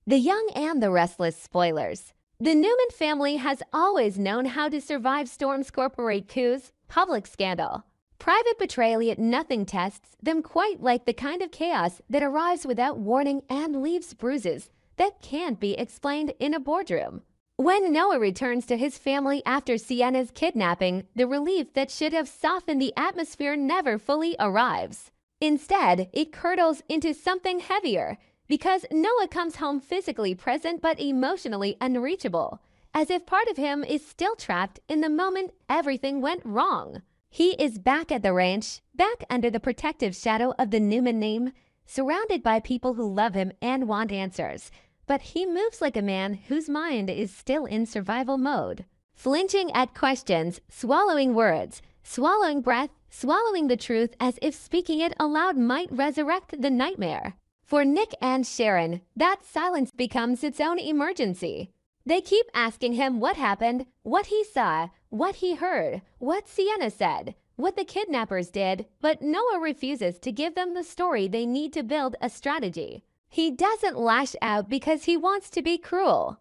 The Young and the Restless spoilers. The Newman family has always known how to survive storms, corporate coups, public scandal. Private betrayal yet nothing tests them quite like the kind of chaos that arrives without warning and leaves bruises that can't be explained in a boardroom. When Noah returns to his family after Sienna's kidnapping, the relief that should have softened the atmosphere never fully arrives. Instead, it curdles into something heavier, because Noah comes home physically present but emotionally unreachable, as if part of him is still trapped in the moment everything went wrong. He is back at the ranch, back under the protective shadow of the Newman name, surrounded by people who love him and want answers. But he moves like a man whose mind is still in survival mode, flinching at questions, swallowing words, swallowing breath, swallowing the truth as if speaking it aloud might resurrect the nightmare. For Nick and Sharon, that silence becomes its own emergency. They keep asking him what happened, what he saw, what he heard, what Sienna said, what the kidnappers did, but Noah refuses to give them the story they need to build a strategy. He doesn't lash out because he wants to be cruel.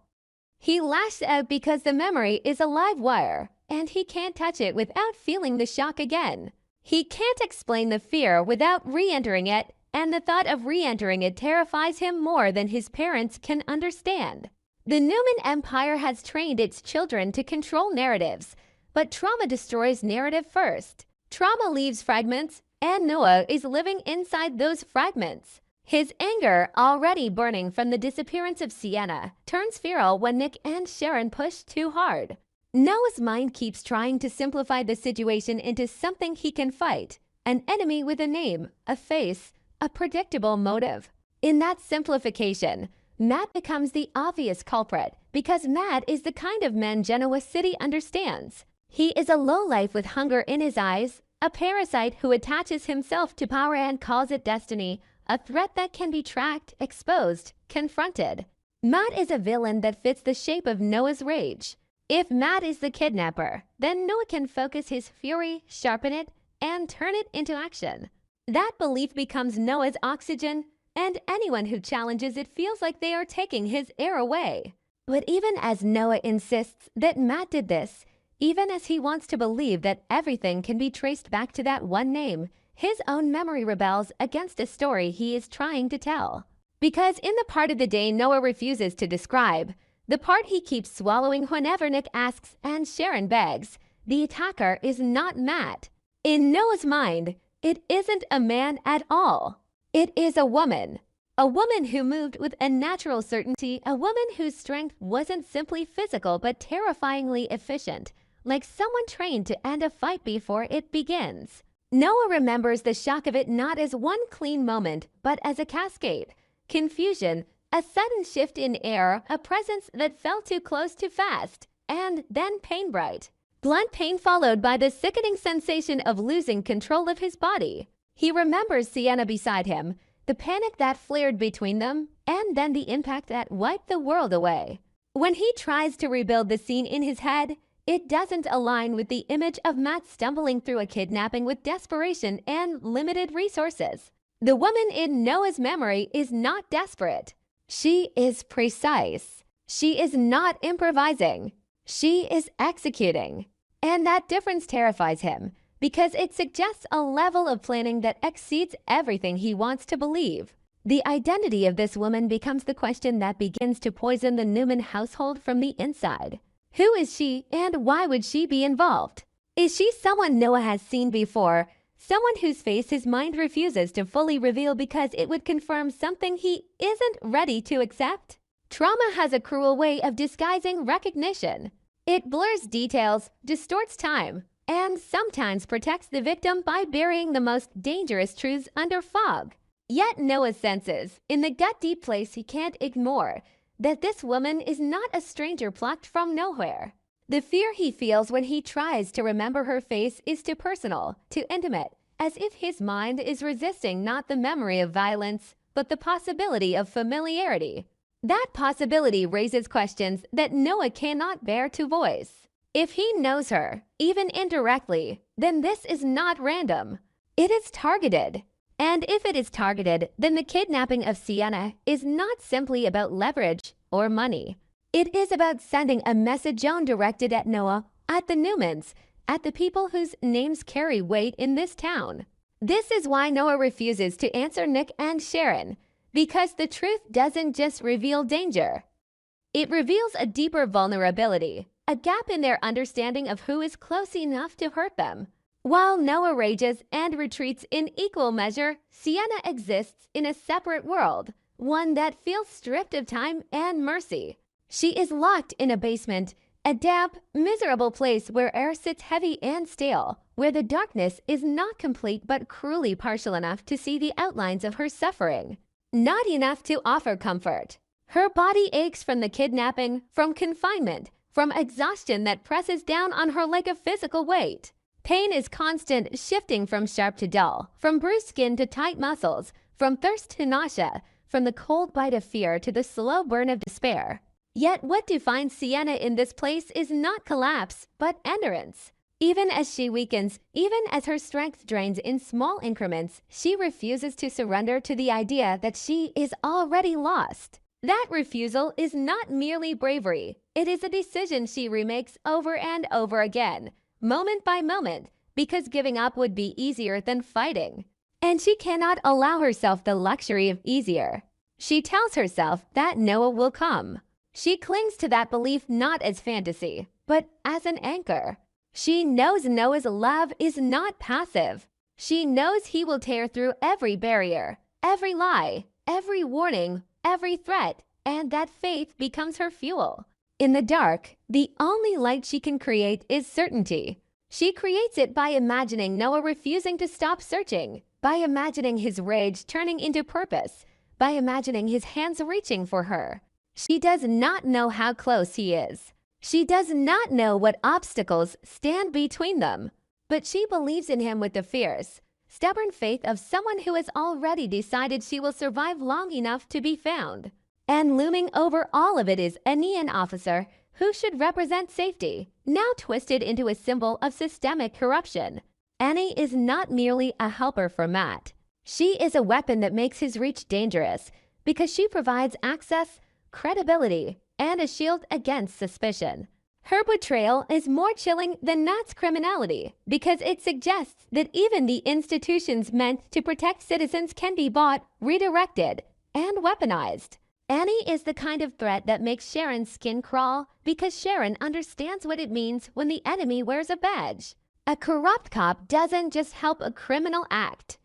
He lashes out because the memory is a live wire, and he can't touch it without feeling the shock again. He can't explain the fear without re-entering it, and the thought of re-entering it terrifies him more than his parents can understand. The Newman Empire has trained its children to control narratives, but trauma destroys narrative first. Trauma leaves fragments, and Noah is living inside those fragments. His anger, already burning from the disappearance of Sienna, turns feral when Nick and Sharon push too hard. Noah's mind keeps trying to simplify the situation into something he can fight, an enemy with a name, a face, a predictable motive. In that simplification, Matt becomes the obvious culprit because Matt is the kind of man Genoa City understands. He is a lowlife with hunger in his eyes, a parasite who attaches himself to power and calls it destiny, a threat that can be tracked, exposed, confronted. Matt is a villain that fits the shape of Noah's rage. If Matt is the kidnapper, then Noah can focus his fury, sharpen it, and turn it into action. That belief becomes Noah's oxygen, and anyone who challenges it feels like they are taking his air away. But even as Noah insists that Matt did this, even as he wants to believe that everything can be traced back to that one name, his own memory rebels against a story he is trying to tell. Because in the part of the day Noah refuses to describe, the part he keeps swallowing whenever Nick asks and Sharon begs, the attacker is not Matt. In Noah's mind, it isn't a man at all. It is a woman. A woman who moved with a natural certainty, a woman whose strength wasn't simply physical but terrifyingly efficient, like someone trained to end a fight before it begins. Noah remembers the shock of it not as one clean moment, but as a cascade. Confusion, a sudden shift in air, a presence that felt too close too fast, and then pain bright. Blunt pain followed by the sickening sensation of losing control of his body. He remembers Sienna beside him, the panic that flared between them, and then the impact that wiped the world away. When he tries to rebuild the scene in his head, it doesn't align with the image of Matt stumbling through a kidnapping with desperation and limited resources. The woman in Noah's memory is not desperate. She is precise. She is not improvising. She is executing. And that difference terrifies him because it suggests a level of planning that exceeds everything he wants to believe. The identity of this woman becomes the question that begins to poison the Newman household from the inside. Who is she, and why would she be involved? Is she someone Noah has seen before, someone whose face his mind refuses to fully reveal because it would confirm something he isn't ready to accept? Trauma has a cruel way of disguising recognition. It blurs details, distorts time, and sometimes protects the victim by burying the most dangerous truths under fog. Yet Noah senses, in the gut-deep place he can't ignore, that this woman is not a stranger plucked from nowhere. The fear he feels when he tries to remember her face is too personal, too intimate, as if his mind is resisting not the memory of violence, but the possibility of familiarity. That possibility raises questions that Noah cannot bear to voice. If he knows her, even indirectly, then this is not random. It is targeted. And if it is targeted, then the kidnapping of Sienna is not simply about leverage or money. It is about sending a message directed at Noah, at the Newmans, at the people whose names carry weight in this town. This is why Noah refuses to answer Nick and Sharon, because the truth doesn't just reveal danger. It reveals a deeper vulnerability, a gap in their understanding of who is close enough to hurt them. While Noah rages and retreats in equal measure, Sienna exists in a separate world, one that feels stripped of time and mercy. She is locked in a basement, a damp, miserable place where air sits heavy and stale, where the darkness is not complete but cruelly partial enough to see the outlines of her suffering. Not enough to offer comfort. Her body aches from the kidnapping, from confinement, from exhaustion that presses down on her like a physical weight. Pain is constant, shifting from sharp to dull, from bruised skin to tight muscles, from thirst to nausea, from the cold bite of fear to the slow burn of despair. Yet what defines Sienna in this place is not collapse, but endurance. Even as she weakens, even as her strength drains in small increments, she refuses to surrender to the idea that she is already lost. That refusal is not merely bravery. It is a decision she remakes over and over again, moment by moment, because giving up would be easier than fighting. And she cannot allow herself the luxury of easier. She tells herself that Noah will come. She clings to that belief not as fantasy, but as an anchor. She knows Noah's love is not passive. She knows he will tear through every barrier, every lie, every warning, every threat, and that faith becomes her fuel. In the dark, the only light she can create is certainty. She creates it by imagining Noah refusing to stop searching, by imagining his rage turning into purpose, by imagining his hands reaching for her. She does not know how close he is. She does not know what obstacles stand between them, but she believes in him with the fierce, stubborn faith of someone who has already decided she will survive long enough to be found. And looming over all of it is a neon officer who should represent safety, now twisted into a symbol of systemic corruption. Annie is not merely a helper for Matt. She is a weapon that makes his reach dangerous because she provides access, credibility, and a shield against suspicion. Her betrayal is more chilling than Matt's criminality because it suggests that even the institutions meant to protect citizens can be bought, redirected, and weaponized. Annie is the kind of threat that makes Sharon's skin crawl because Sharon understands what it means when the enemy wears a badge. A corrupt cop doesn't just help a criminal act.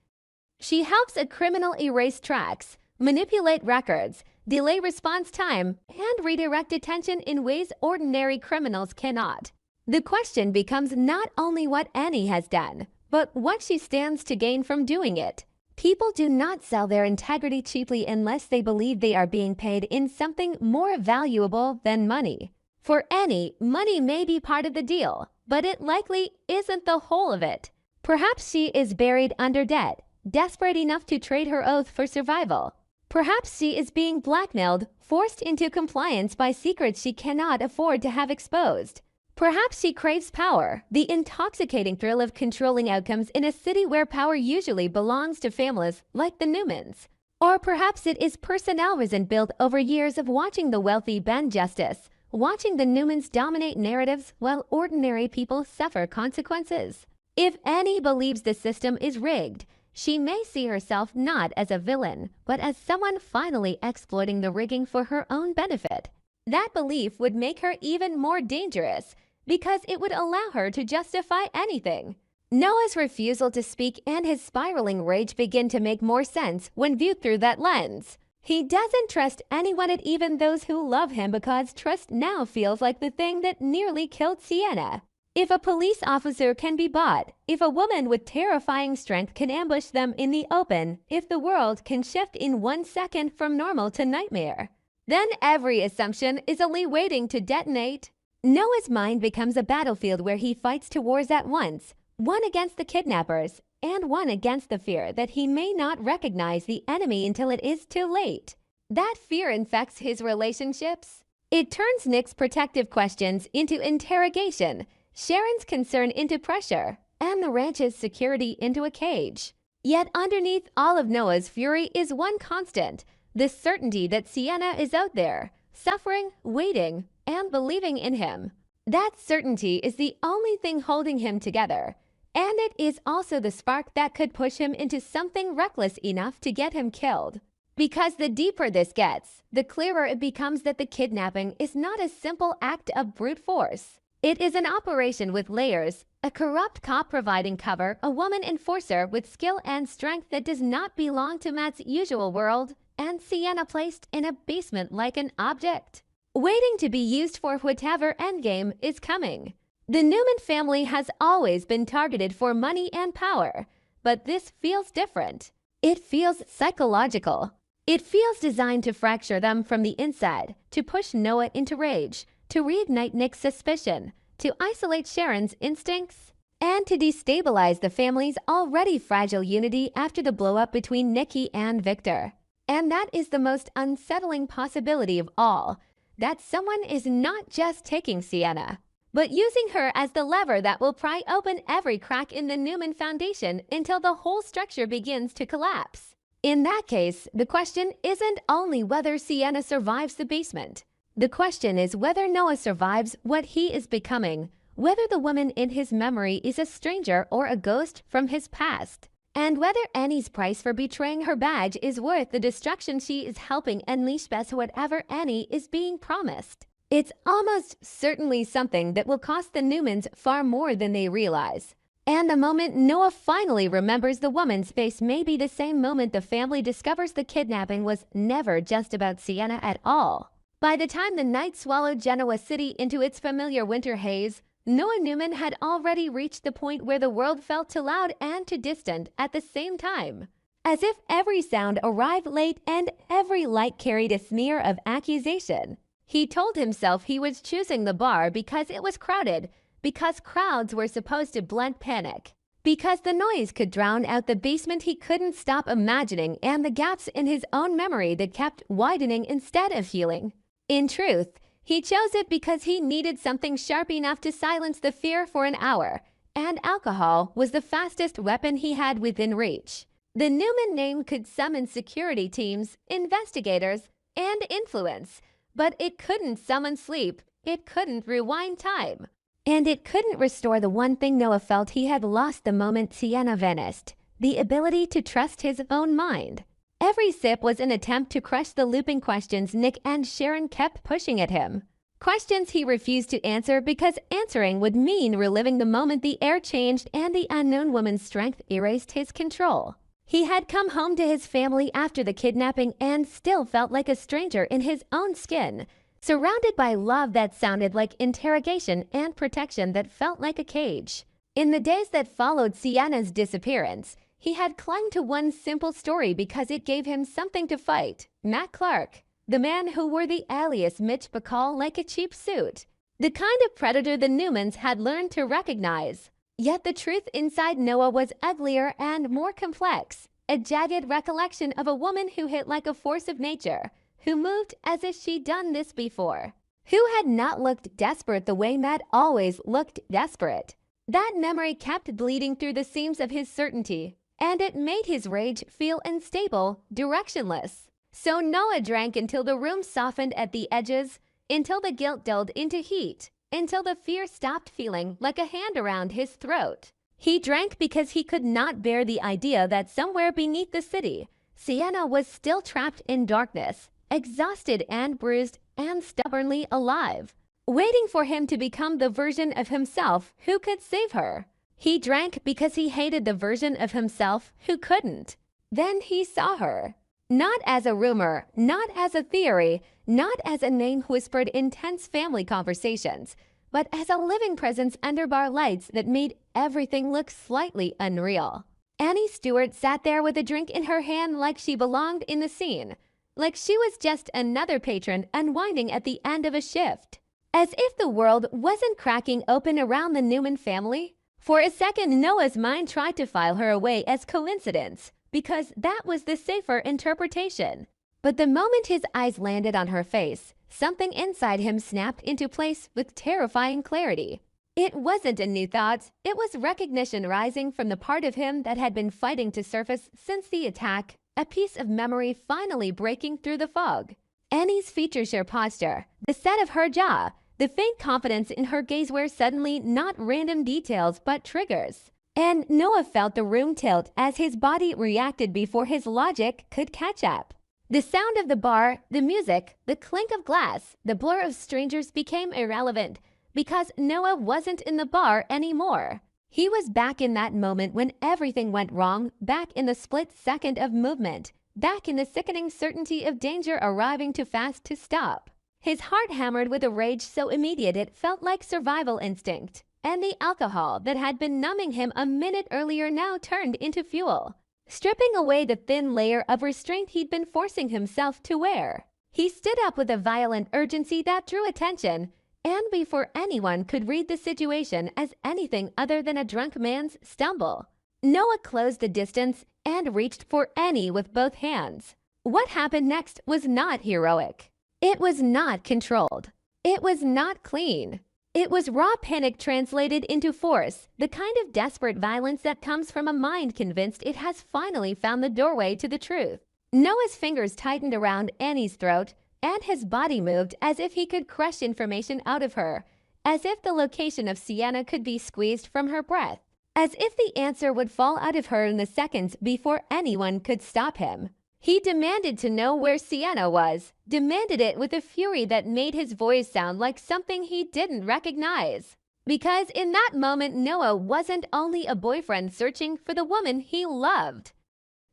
She helps a criminal erase tracks, manipulate records, delay response time, and redirect attention in ways ordinary criminals cannot. The question becomes not only what Annie has done, but what she stands to gain from doing it. People do not sell their integrity cheaply unless they believe they are being paid in something more valuable than money. For Annie, money may be part of the deal, but it likely isn't the whole of it. Perhaps she is buried under debt, desperate enough to trade her oath for survival. Perhaps she is being blackmailed, forced into compliance by secrets she cannot afford to have exposed. Perhaps she craves power, the intoxicating thrill of controlling outcomes in a city where power usually belongs to families like the Newmans. Or perhaps it is personnel resentment built over years of watching the wealthy bend justice, watching the Newmans dominate narratives while ordinary people suffer consequences. If Annie believes the system is rigged, she may see herself not as a villain, but as someone finally exploiting the rigging for her own benefit. That belief would make her even more dangerous because it would allow her to justify anything. Noah's refusal to speak and his spiraling rage begin to make more sense when viewed through that lens. He doesn't trust anyone, and even those who love him, because trust now feels like the thing that nearly killed Sienna. If a police officer can be bought, if a woman with terrifying strength can ambush them in the open, if the world can shift in 1 second from normal to nightmare, then every assumption is only waiting to detonate. Noah's mind becomes a battlefield where he fights 2 wars at once, one against the kidnappers and one against the fear that he may not recognize the enemy until it is too late. That fear infects his relationships. It turns Nick's protective questions into interrogation, Sharon's concern into pressure, and the ranch's security into a cage. Yet underneath all of Noah's fury is one constant, the certainty that Sienna is out there, suffering, waiting, and believing in him. That certainty is the only thing holding him together, and it is also the spark that could push him into something reckless enough to get him killed. Because the deeper this gets, the clearer it becomes that the kidnapping is not a simple act of brute force. It is an operation with layers, a corrupt cop providing cover, a woman enforcer with skill and strength that does not belong to Matt's usual world, and Sienna placed in a basement like an object, waiting to be used for whatever endgame is coming. The Newman family has always been targeted for money and power, but this feels different. It feels psychological. It feels designed to fracture them from the inside, to push Noah into rage, to reignite Nick's suspicion, to isolate Sharon's instincts, and to destabilize the family's already fragile unity after the blow-up between Nikki and Victor. And that is the most unsettling possibility of all, that someone is not just taking Sienna, but using her as the lever that will pry open every crack in the Newman Foundation until the whole structure begins to collapse. In that case, the question isn't only whether Sienna survives the basement. The question is whether Noah survives what he is becoming, whether the woman in his memory is a stranger or a ghost from his past, and whether Annie's price for betraying her badge is worth the destruction she is helping unleash past whatever Annie is being promised. It's almost certainly something that will cost the Newmans far more than they realize. And the moment Noah finally remembers the woman's face may be the same moment the family discovers the kidnapping was never just about Sienna at all. By the time the night swallowed Genoa City into its familiar winter haze, Noah Newman had already reached the point where the world felt too loud and too distant at the same time. As if every sound arrived late and every light carried a smear of accusation. He told himself he was choosing the bar because it was crowded, because crowds were supposed to blunt panic, because the noise could drown out the basement he couldn't stop imagining and the gaps in his own memory that kept widening instead of healing. In truth, he chose it because he needed something sharp enough to silence the fear for an hour, and alcohol was the fastest weapon he had within reach. The Newman name could summon security teams, investigators, and influence, but it couldn't summon sleep, it couldn't rewind time. And it couldn't restore the one thing Noah felt he had lost the moment Sienna vanished, the ability to trust his own mind. Every sip was an attempt to crush the looping questions Nick and Sharon kept pushing at him. Questions he refused to answer because answering would mean reliving the moment the air changed and the unknown woman's strength erased his control. He had come home to his family after the kidnapping and still felt like a stranger in his own skin, surrounded by love that sounded like interrogation and protection that felt like a cage. In the days that followed Sienna's disappearance, he had clung to one simple story because it gave him something to fight. Matt Clark, the man who wore the alias Mitch Bacall like a cheap suit. The kind of predator the Newmans had learned to recognize. Yet the truth inside Noah was uglier and more complex. A jagged recollection of a woman who hit like a force of nature, who moved as if she'd done this before, who had not looked desperate the way Matt always looked desperate. That memory kept bleeding through the seams of his certainty, and it made his rage feel unstable, directionless. So Noah drank until the room softened at the edges, until the guilt dulled into heat, until the fear stopped feeling like a hand around his throat. He drank because he could not bear the idea that somewhere beneath the city, Sienna was still trapped in darkness, exhausted and bruised and stubbornly alive, waiting for him to become the version of himself who could save her. He drank because he hated the version of himself who couldn't. Then he saw her. Not as a rumor, not as a theory, not as a name whispered in tense family conversations, but as a living presence under bar lights that made everything look slightly unreal. Annie Stewart sat there with a drink in her hand like she belonged in the scene, like she was just another patron unwinding at the end of a shift. As if the world wasn't cracking open around the Newman family. For a second, Noah's mind tried to file her away as coincidence, because that was the safer interpretation. But the moment his eyes landed on her face, something inside him snapped into place with terrifying clarity. It wasn't a new thought, it was recognition rising from the part of him that had been fighting to surface since the attack, a piece of memory finally breaking through the fog. Annie's features her posture, the set of her jaw, the faint confidence in her gaze were suddenly not random details but triggers. And Noah felt the room tilt as his body reacted before his logic could catch up. The sound of the bar, the music, the clink of glass, the blur of strangers became irrelevant because Noah wasn't in the bar anymore. He was back in that moment when everything went wrong, back in the split second of movement, back in the sickening certainty of danger arriving too fast to stop. His heart hammered with a rage so immediate it felt like survival instinct, and the alcohol that had been numbing him a minute earlier now turned into fuel, stripping away the thin layer of restraint he'd been forcing himself to wear. He stood up with a violent urgency that drew attention, and before anyone could read the situation as anything other than a drunk man's stumble, Noah closed the distance and reached for Annie with both hands. What happened next was not heroic. It was not controlled. It was not clean. It was raw panic translated into force, the kind of desperate violence that comes from a mind convinced it has finally found the doorway to the truth. Noah's fingers tightened around Annie's throat, and his body moved as if he could crush information out of her, as if the location of Sienna could be squeezed from her breath, as if the answer would fall out of her in the seconds before anyone could stop him. He demanded to know where Sienna was, demanded it with a fury that made his voice sound like something he didn't recognize. Because in that moment, Noah wasn't only a boyfriend searching for the woman he loved.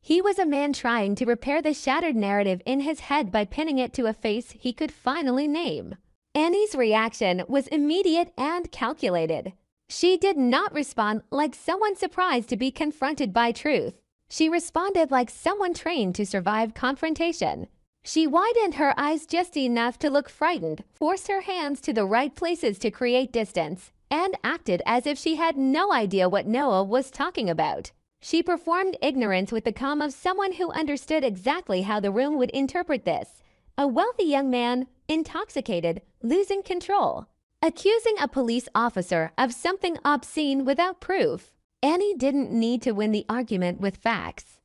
He was a man trying to repair the shattered narrative in his head by pinning it to a face he could finally name. Annie's reaction was immediate and calculated. She did not respond like someone surprised to be confronted by truth. She responded like someone trained to survive confrontation. She widened her eyes just enough to look frightened, forced her hands to the right places to create distance, and acted as if she had no idea what Noah was talking about. She performed ignorance with the calm of someone who understood exactly how the room would interpret this. A wealthy young man, intoxicated, losing control, accusing a police officer of something obscene without proof. Annie didn't need to win the argument with facts.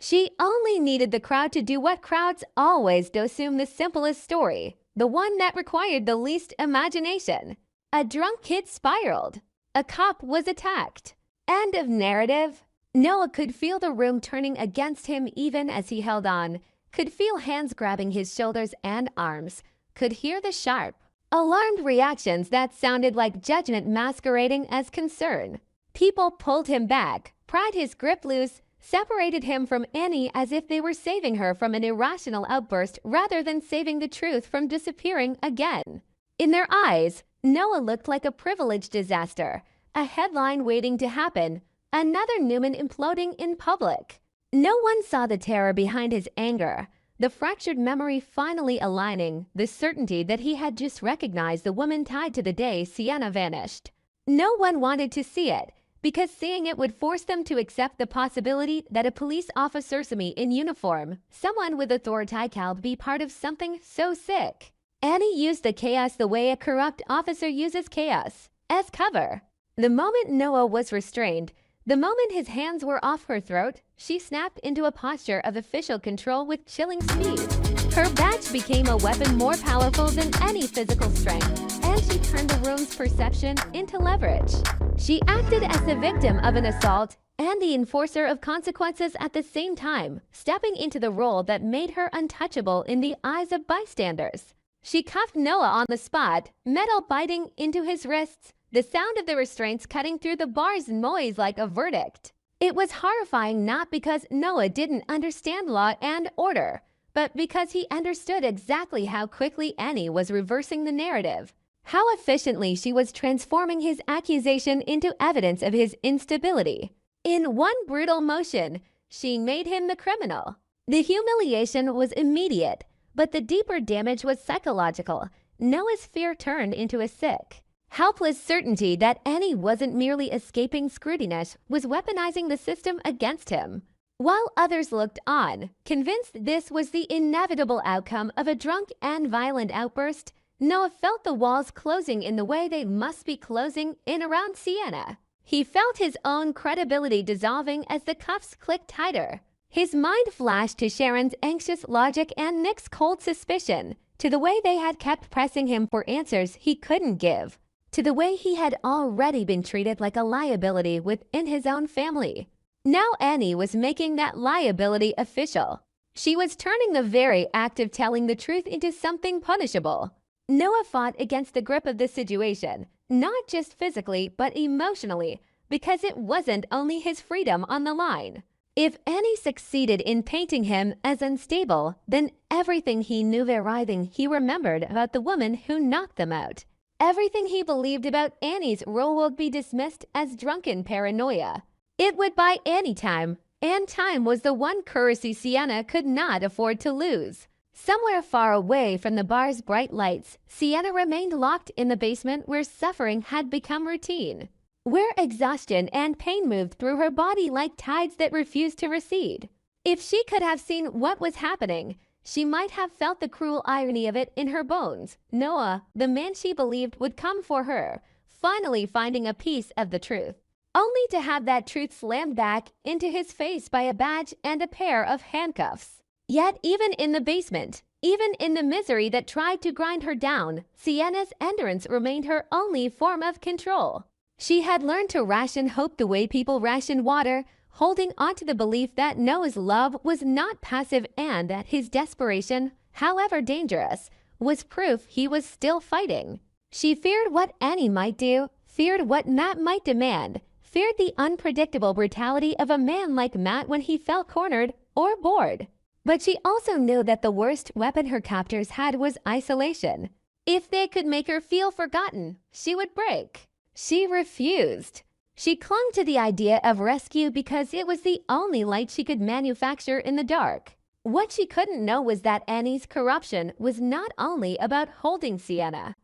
She only needed the crowd to do what crowds always do: assume the simplest story, the one that required the least imagination. A drunk kid spiraled. A cop was attacked. End of narrative. Noah could feel the room turning against him even as he held on, could feel hands grabbing his shoulders and arms, could hear the sharp, alarmed reactions that sounded like judgment masquerading as concern. People pulled him back, pried his grip loose, separated him from Annie as if they were saving her from an irrational outburst rather than saving the truth from disappearing again. In their eyes, Noah looked like a privileged disaster, a headline waiting to happen, another Newman imploding in public. No one saw the terror behind his anger, the fractured memory finally aligning, the certainty that he had just recognized the woman tied to the day Sienna vanished. No one wanted to see it, because seeing it would force them to accept the possibility that a police officer in uniform, someone with authority, could be part of something so sick. Annie used the chaos the way a corrupt officer uses chaos, as cover. The moment Noah was restrained, the moment his hands were off her throat, she snapped into a posture of official control with chilling speed. Her badge became a weapon more powerful than any physical strength, and she turned the room's perception into leverage. She acted as the victim of an assault and the enforcer of consequences at the same time, stepping into the role that made her untouchable in the eyes of bystanders. She cuffed Noah on the spot, metal biting into his wrists, the sound of the restraints cutting through the bar's noise like a verdict. It was horrifying not because Noah didn't understand law and order, but because he understood exactly how quickly Annie was reversing the narrative, how efficiently she was transforming his accusation into evidence of his instability. In one brutal motion, she made him the criminal. The humiliation was immediate, but the deeper damage was psychological. Noah's fear turned into a sick, helpless certainty that Annie wasn't merely escaping scrutiny, was weaponizing the system against him. While others looked on, convinced this was the inevitable outcome of a drunk and violent outburst, Noah felt the walls closing in the way they must be closing in around Sienna. He felt his own credibility dissolving as the cuffs clicked tighter. His mind flashed to Sharon's anxious logic and Nick's cold suspicion, to the way they had kept pressing him for answers he couldn't give, to the way he had already been treated like a liability within his own family. Now Annie was making that liability official. She was turning the very act of telling the truth into something punishable. Noah fought against the grip of the situation, not just physically but emotionally, because it wasn't only his freedom on the line. If Annie succeeded in painting him as unstable, then everything he knew he remembered about the woman who knocked them out. Everything he believed about Annie's role would be dismissed as drunken paranoia. It would buy Annie time, and time was the one currency Sienna could not afford to lose. Somewhere far away from the bar's bright lights, Sienna remained locked in the basement where suffering had become routine, where exhaustion and pain moved through her body like tides that refused to recede. If she could have seen what was happening, she might have felt the cruel irony of it in her bones. Noah, the man she believed would come for her, finally finding a piece of the truth, only to have that truth slammed back into his face by a badge and a pair of handcuffs. Yet even in the basement, even in the misery that tried to grind her down, Sienna's endurance remained her only form of control. She had learned to ration hope the way people ration water, holding onto the belief that Noah's love was not passive and that his desperation, however dangerous, was proof he was still fighting. She feared what Annie might do, feared what Matt might demand, feared the unpredictable brutality of a man like Matt when he felt cornered or bored. But she also knew that the worst weapon her captors had was isolation. If they could make her feel forgotten, she would break. She refused. She clung to the idea of rescue because it was the only light she could manufacture in the dark. What she couldn't know was that Annie's corruption was not only about holding Sienna.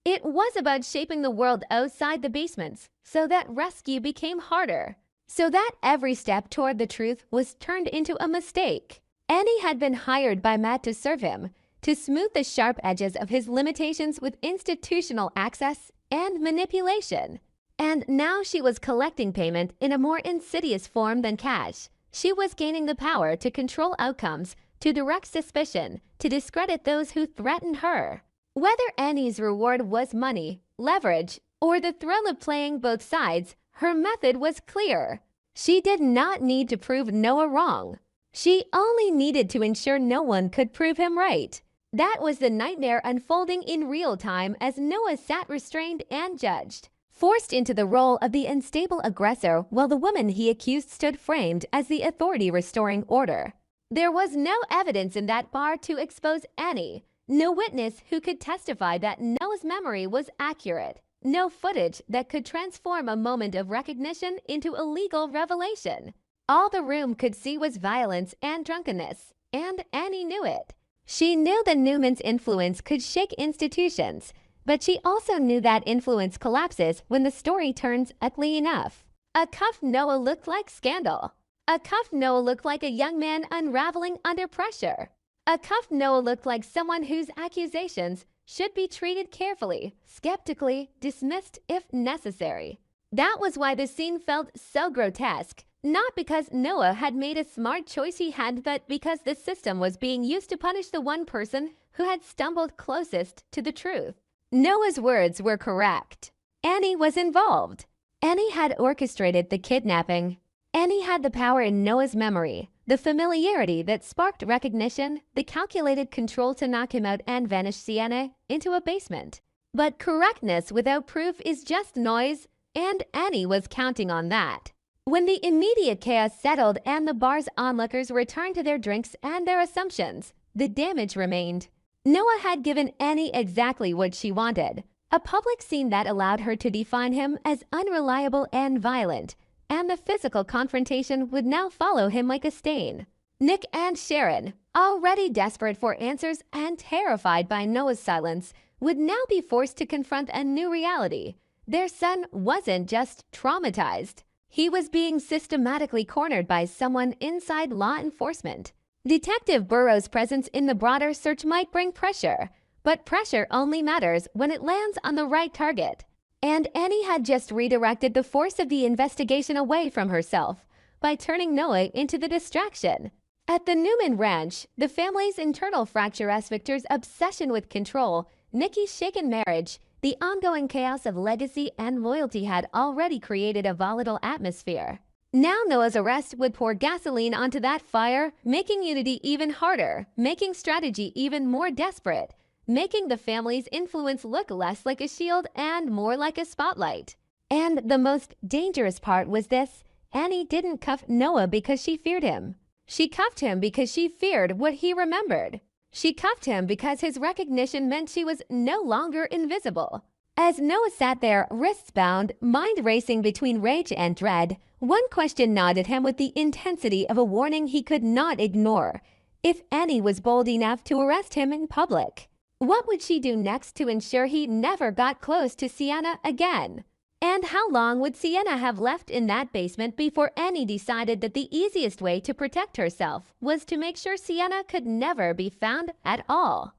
It was about shaping the world outside the basements so that rescue became harder, so that every step toward the truth was turned into a mistake. Annie had been hired by Matt to serve him, to smooth the sharp edges of his limitations with institutional access and manipulation. And now she was collecting payment in a more insidious form than cash. She was gaining the power to control outcomes, to direct suspicion, to discredit those who threatened her. Whether Annie's reward was money, leverage, or the thrill of playing both sides, her method was clear. She did not need to prove Noah wrong. She only needed to ensure no one could prove him right. That was the nightmare unfolding in real time as Noah sat restrained and judged, forced into the role of the unstable aggressor while the woman he accused stood framed as the authority restoring order. There was no evidence in that bar to expose Annie, no witness who could testify that Noah's memory was accurate, no footage that could transform a moment of recognition into a legal revelation. All the room could see was violence and drunkenness, and Annie knew it. She knew the Newmans' influence could shake institutions, but she also knew that influence collapses when the story turns ugly enough. A cuffed Noah looked like scandal. A cuffed Noah looked like a young man unraveling under pressure. A cuffed Noah looked like someone whose accusations should be treated carefully, skeptically, dismissed if necessary. That was why the scene felt so grotesque. Not because Noah had made a smart choice he had, but because the system was being used to punish the one person who had stumbled closest to the truth. Noah's words were correct. Annie was involved. Annie had orchestrated the kidnapping. Annie had the power in Noah's memory, the familiarity that sparked recognition, the calculated control to knock him out and vanish Sienna into a basement. But correctness without proof is just noise, and Annie was counting on that. When the immediate chaos settled and the bar's onlookers returned to their drinks and their assumptions, the damage remained. Noah had given Annie exactly what she wanted, a public scene that allowed her to define him as unreliable and violent, and the physical confrontation would now follow him like a stain. Nick and Sharon, already desperate for answers and terrified by Noah's silence, would now be forced to confront a new reality. Their son wasn't just traumatized. He was being systematically cornered by someone inside law enforcement. Detective Burrow's presence in the broader search might bring pressure, But pressure only matters when it lands on the right target. And Annie had just redirected the force of the investigation away from herself by turning Noah into the distraction. At the Newman Ranch, the family's internal fracture as Victor's obsession with control, Nikki's shaken marriage, the ongoing chaos of legacy and loyalty had already created a volatile atmosphere. Now Noah's arrest would pour gasoline onto that fire, making unity even harder, making strategy even more desperate, making the family's influence look less like a shield and more like a spotlight. And the most dangerous part was this: Annie didn't cuff Noah because she feared him. She cuffed him because she feared what he remembered. She cuffed him because his recognition meant she was no longer invisible. As Noah sat there, wrists bound, mind racing between rage and dread, one question gnawed at him with the intensity of a warning he could not ignore. If Annie was bold enough to arrest him in public, what would she do next to ensure he never got close to Sienna again? And how long would Sienna have left in that basement before Annie decided that the easiest way to protect herself was to make sure Sienna could never be found at all?